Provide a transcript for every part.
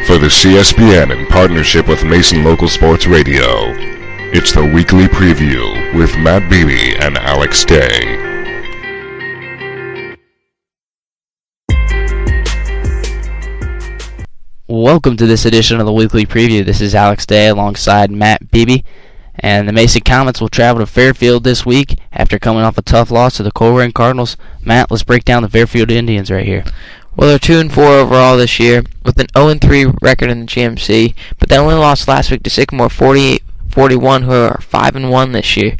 For the CSBN in partnership with Mason Local Sports Radio, it's the Weekly Preview with Matt Beebe and Alex Day. Welcome to this edition of the Weekly Preview. This is Alex Day alongside Matt Beebe. And the Mason Comets will travel to Fairfield this week after coming off a tough loss to the Coleraine Cardinals. Matt, let's break down the Fairfield Indians right here. Well, they're 2-4 overall this year with an 0-3 record in the GMC, but they only lost last week to Sycamore 48-41, who are 5-1 this year.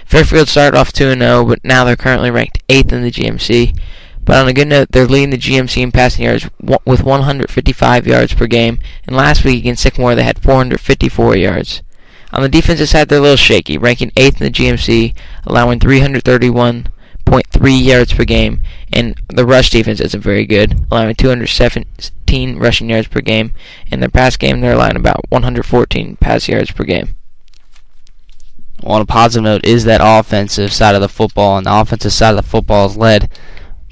Fairfield started off 2-0, but now they're currently ranked 8th in the GMC. But on a good note, they're leading the GMC in passing yards with 155 yards per game, and last week against Sycamore they had 454 yards. On the defensive side, they're a little shaky, ranking 8th in the GMC, allowing 331.3 yards per game, and the rush defense isn't very good, allowing 217 rushing yards per game. In their pass game, they're allowing about 114 pass yards per game. Well, on a positive note is that offensive side of the football, and the offensive side of the football is led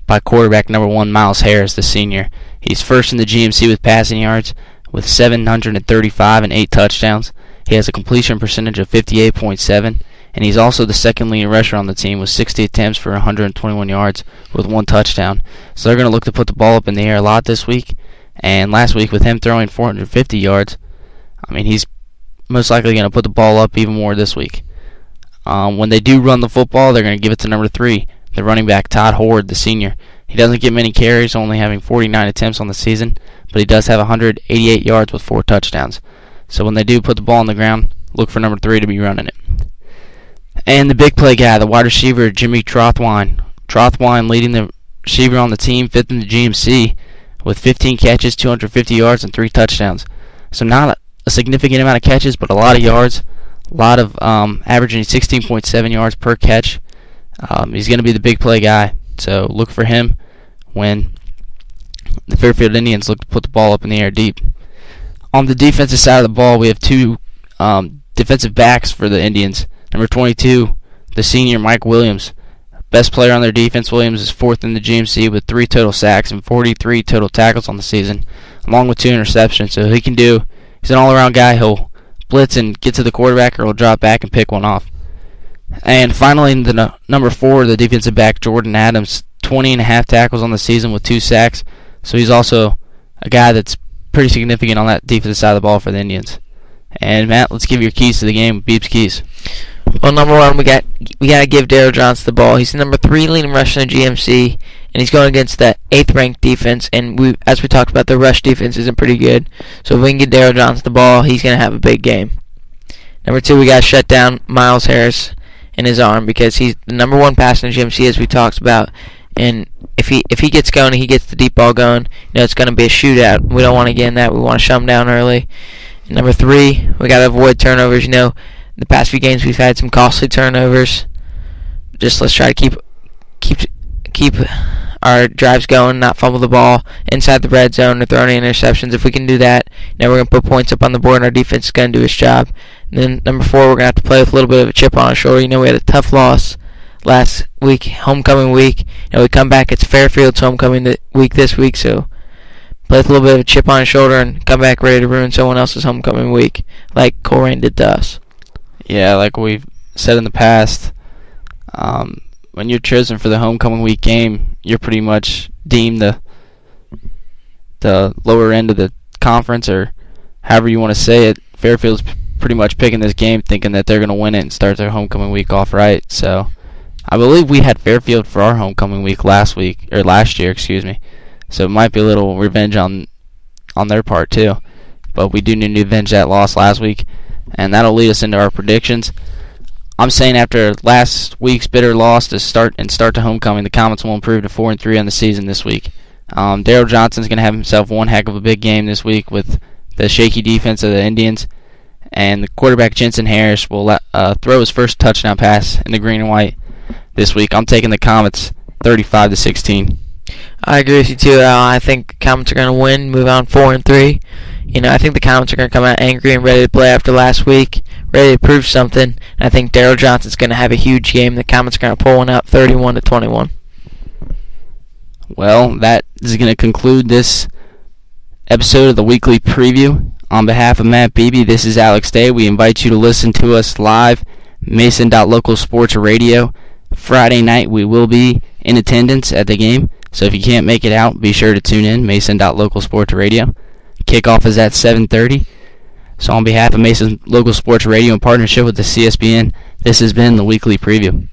by quarterback number 1, Miles Harris, the senior. He's first in the GMC with passing yards with 735 and 8 touchdowns. He has a completion percentage of 58.7, and he's also the second leading rusher on the team with 60 attempts for 121 yards with 1 touchdown. So they're going to look to put the ball up in the air a lot this week. And last week with him throwing 450 yards, I mean, he's most likely going to put the ball up even more this week. When they do run the football, they're going to give it to number 3, the running back Todd Horde, the senior. He doesn't get many carries, only having 49 attempts on the season, but he does have 188 yards with 4 touchdowns. So when they do put the ball on the ground, look for number 3 to be running it. And the big play guy, the wide receiver, Jimmy Trothwine. Trothwine leading the receiver on the team, 5th in the GMC, with 15 catches, 250 yards, and 3 touchdowns. So not a significant amount of catches, but a lot of yards. A lot of averaging 16.7 yards per catch. He's going to be the big play guy. So look for him when the Fairfield Indians look to put the ball up in the air deep. On the defensive side of the ball, we have 2 defensive backs for the Indians. Number 22, the senior Mike Williams. Best player on their defense. Williams is 4th in the GMC with 3 total sacks and 43 total tackles on the season, along with 2 interceptions. So he's an all-around guy. He'll blitz and get to the quarterback, or he'll drop back and pick one off. And finally, the number 4, the defensive back, Jordan Adams, 20.5 tackles on the season with 2 sacks. So he's also a guy that's pretty significant on that defensive side of the ball for the Indians. And Matt, let's give your keys to the game. Beebe's keys. Well, number 1, we got to give Daryl Johnson the ball. He's the number 3 leading rusher in the GMC, and he's going against that 8th ranked defense. And as we talked about, the rush defense isn't pretty good. So if we can get Daryl Johnson the ball, he's going to have a big game. Number 2, we got to shut down Miles Harris in his arm, because he's the number 1 passer in the GMC, as we talked about. And if he gets going and he gets the deep ball going, it's going to be a shootout. We don't want to get in that. We want to shut him down early. And number 3, we got to avoid turnovers. The past few games we've had some costly turnovers. Just let's try to keep our drives going, not fumble the ball inside the red zone or throw any interceptions. If we can do that, we're going to put points up on the board, and our defense is going to do its job. And then number 4, we're going to have to play with a little bit of a chip on our shoulder. We had a tough loss last week, homecoming week. We come back, it's Fairfield's homecoming week this week, so play with a little bit of a chip on our shoulder and come back ready to ruin someone else's homecoming week, like Coleraine did to us. Yeah, like we've said in the past, when you're chosen for the homecoming week game, you're pretty much deemed the lower end of the conference, or however you want to say it. Fairfield's pretty much picking this game thinking that they're going to win it and start their homecoming week off right. So I believe we had Fairfield for our homecoming week last year, So it might be a little revenge on their part too. But we do need to avenge that loss last week, and that'll lead us into our predictions. I'm saying after last week's bitter loss to start to homecoming, the Comets will improve to 4-3 on the season this week. Daryl Johnson's going to have himself one heck of a big game this week with the shaky defense of the Indians, and the quarterback Jensen Harris will throw his first touchdown pass in the green and white this week. I'm taking the Comets 35-16. I agree with you too, Al. I think Comets are going to win, move on 4-3. I think the Comets are going to come out angry and ready to play after last week, ready to prove something. And I think Daryl Johnson's going to have a huge game. The Comets are going to pull one out 31-21. Well, that is going to conclude this episode of the Weekly Preview. On behalf of Matt Beebe, this is Alex Day. We invite you to listen to us live, Mason.Local Sports Radio. Friday night, we will be in attendance at the game. So if you can't make it out, be sure to tune in, Mason.Local Sports Radio. Kickoff is at 7:30. So on behalf of Mason Local Sports Radio in partnership with the CSBN, this has been the Weekly Preview.